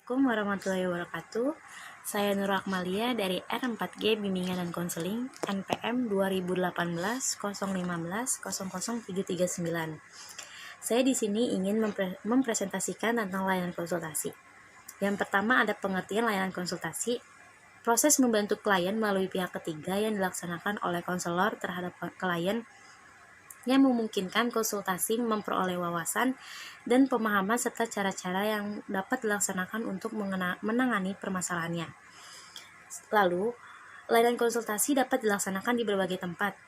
Assalamualaikum warahmatullahi wabarakatuh. Saya Nur Akmalia dari R4G Bimbingan dan Konseling NPM 2018-015-00739. Saya di sini ingin mempresentasikan tentang layanan konsultasi. Yang pertama ada pengertian layanan konsultasi. Proses membantu klien melalui pihak ketiga yang dilaksanakan oleh konselor terhadap klien yang memungkinkan konsultasi memperoleh wawasan dan pemahaman serta cara-cara yang dapat dilaksanakan untuk menangani permasalahannya. Lalu, layanan konsultasi dapat dilaksanakan di berbagai tempat,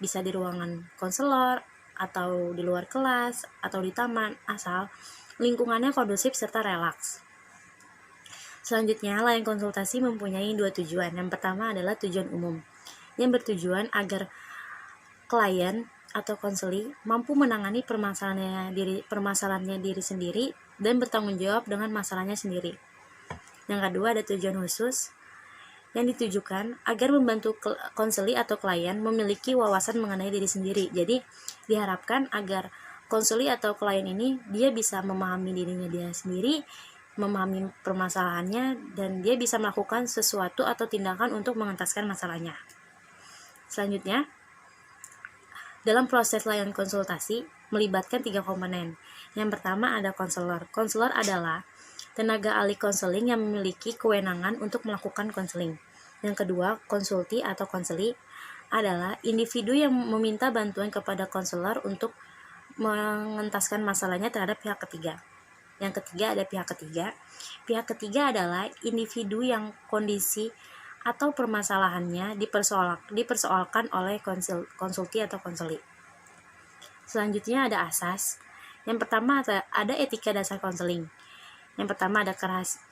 bisa di ruangan konselor, atau di luar kelas, atau di taman, asal lingkungannya kondusif serta relaks. Selanjutnya, layanan konsultasi mempunyai dua tujuan. Yang pertama adalah tujuan umum, yang bertujuan agar klien atau konseli mampu menangani permasalahannya diri sendiri dan bertanggung jawab dengan masalahnya sendiri. Yang kedua ada tujuan khusus yang ditujukan agar membantu konseli atau klien memiliki wawasan mengenai diri sendiri. Jadi diharapkan agar konseli atau klien ini dia bisa memahami dirinya dia sendiri, memahami permasalahannya, dan dia bisa melakukan sesuatu atau tindakan untuk mengentaskan masalahnya. Selanjutnya, dalam proses layanan konsultasi melibatkan 3 komponen. Yang pertama ada konselor. Konselor adalah tenaga ahli konseling yang memiliki kewenangan untuk melakukan konseling. Yang kedua, konsulti atau konseli adalah individu yang meminta bantuan kepada konselor untuk mengentaskan masalahnya terhadap pihak ketiga. Yang ketiga ada pihak ketiga. Pihak ketiga adalah individu yang kondisi atau permasalahannya dipersoalkan oleh konsulti atau konseli. Selanjutnya ada asas. Yang pertama ada etika dasar konseling. Yang pertama ada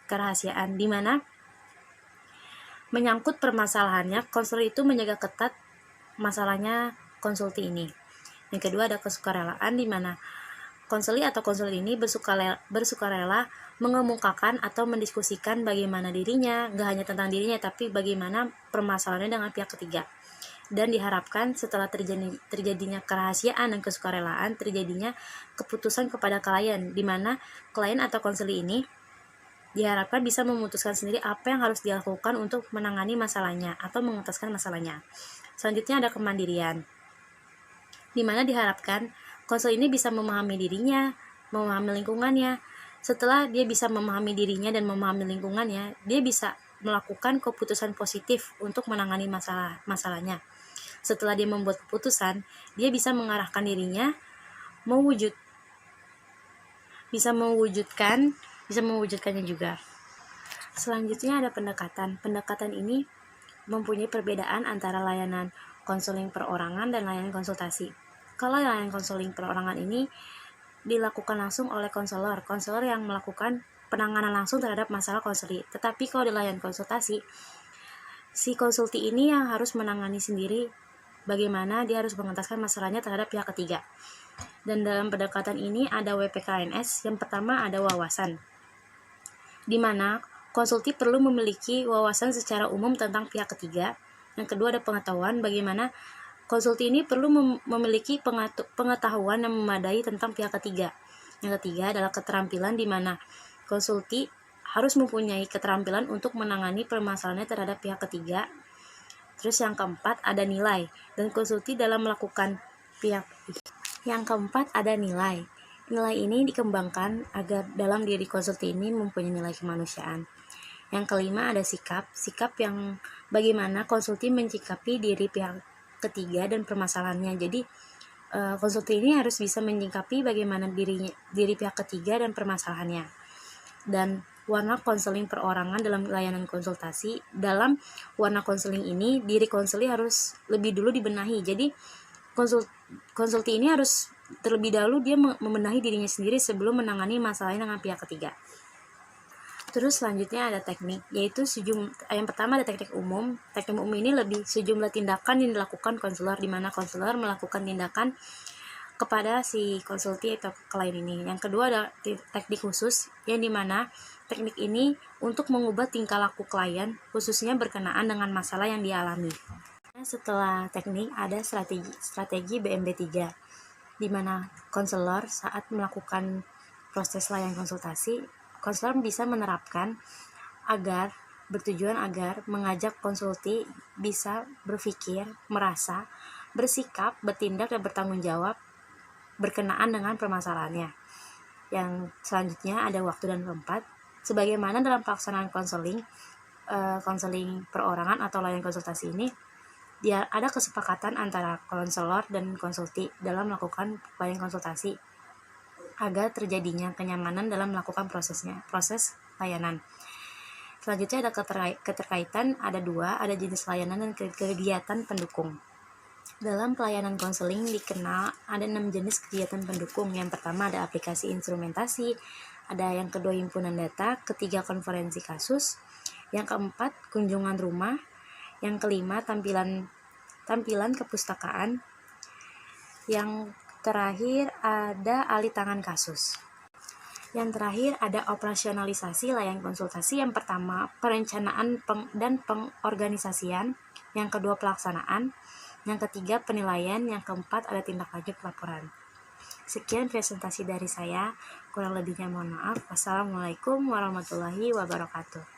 kerahasiaan, di mana menyangkut permasalahannya, konselor itu menjaga ketat masalahnya konsulti ini. Yang kedua ada kesukarelaan, di mana konseli atau konselor ini bersukarela mengemukakan atau mendiskusikan bagaimana dirinya, gak hanya tentang dirinya, tapi bagaimana permasalahannya dengan pihak ketiga. Dan diharapkan setelah terjadinya kerahasiaan dan kesukarelaan, terjadinya keputusan kepada klien, di mana klien atau konseli ini diharapkan bisa memutuskan sendiri apa yang harus dilakukan untuk menangani masalahnya atau mengentaskan masalahnya. Selanjutnya ada kemandirian, di mana diharapkan konsel ini bisa memahami dirinya, memahami lingkungannya. Setelah dia bisa memahami dirinya dan memahami lingkungannya, dia bisa melakukan keputusan positif untuk menangani masalahnya. Setelah dia membuat keputusan, dia bisa mengarahkan dirinya bisa mewujudkannya juga. Selanjutnya ada pendekatan. Pendekatan ini mempunyai perbedaan antara layanan konseling perorangan dan layanan konsultasi. Kalau layanan konseling perorangan ini dilakukan langsung oleh konselor yang melakukan penanganan langsung terhadap masalah konseli. Tetapi kalau di layanan konsultasi, si konsulti ini yang harus menangani sendiri bagaimana dia harus mengentaskan masalahnya terhadap pihak ketiga. Dan dalam pendekatan ini ada WPKNS. Yang pertama ada wawasan, di mana konsulti perlu memiliki wawasan secara umum tentang pihak ketiga. Yang kedua ada pengetahuan, bagaimana konsulti ini perlu memiliki pengetahuan yang memadai tentang pihak ketiga. Yang ketiga adalah keterampilan, di mana konsulti harus mempunyai keterampilan untuk menangani permasalahannya terhadap pihak ketiga. Terus yang keempat ada nilai, dan konsulti dalam melakukan Yang keempat ada nilai. Nilai ini dikembangkan agar dalam diri konsulti ini mempunyai nilai kemanusiaan. Yang kelima ada sikap yang bagaimana konsulti menyikapi diri pihak ketiga dan permasalahannya. Jadi konsulti ini harus bisa menyikapi bagaimana diri pihak ketiga dan permasalahannya. Dan warna konseling perorangan dalam layanan konsultasi, dalam warna konseling ini diri konseli harus lebih dulu dibenahi. Jadi konsulti ini harus terlebih dahulu dia membenahi dirinya sendiri sebelum menangani masalahnya dengan pihak ketiga. Terus selanjutnya ada teknik, yaitu yang pertama ada teknik umum. Teknik umum ini lebih sejumlah tindakan yang dilakukan konselor, di mana konselor melakukan tindakan kepada si konsulti atau klien ini. Yang kedua ada teknik khusus, yang dimana teknik ini untuk mengubah tingkah laku klien, khususnya berkenaan dengan masalah yang dialami. Setelah teknik ada strategi BMB3, di mana konselor saat melakukan proses layanan konsultasi, konselor bisa menerapkan bertujuan agar mengajak konsulti bisa berpikir, merasa, bersikap, bertindak, dan bertanggung jawab berkenaan dengan permasalahannya. Yang selanjutnya ada waktu dan tempat. Sebagaimana dalam pelaksanaan konseling perorangan atau layanan konsultasi ini, dia ada kesepakatan antara konselor dan konsulti dalam melakukan layanan konsultasi agar terjadinya kenyamanan dalam melakukan proses layanan. Selanjutnya ada keterkaitan, ada jenis layanan dan kegiatan pendukung. Dalam pelayanan konseling dikenal ada 6 jenis kegiatan pendukung. Yang pertama ada aplikasi instrumentasi, ada yang kedua himpunan data, ketiga konferensi kasus, yang keempat kunjungan rumah, yang kelima tampilan kepustakaan, yang terakhir ada alih tangan kasus. Yang terakhir ada operasionalisasi layanan konsultasi. Yang pertama perencanaan dan pengorganisasian, yang kedua pelaksanaan, yang ketiga penilaian, yang keempat ada tindak lanjut laporan. Sekian presentasi dari saya, kurang lebihnya mohon maaf. Wassalamualaikum warahmatullahi wabarakatuh.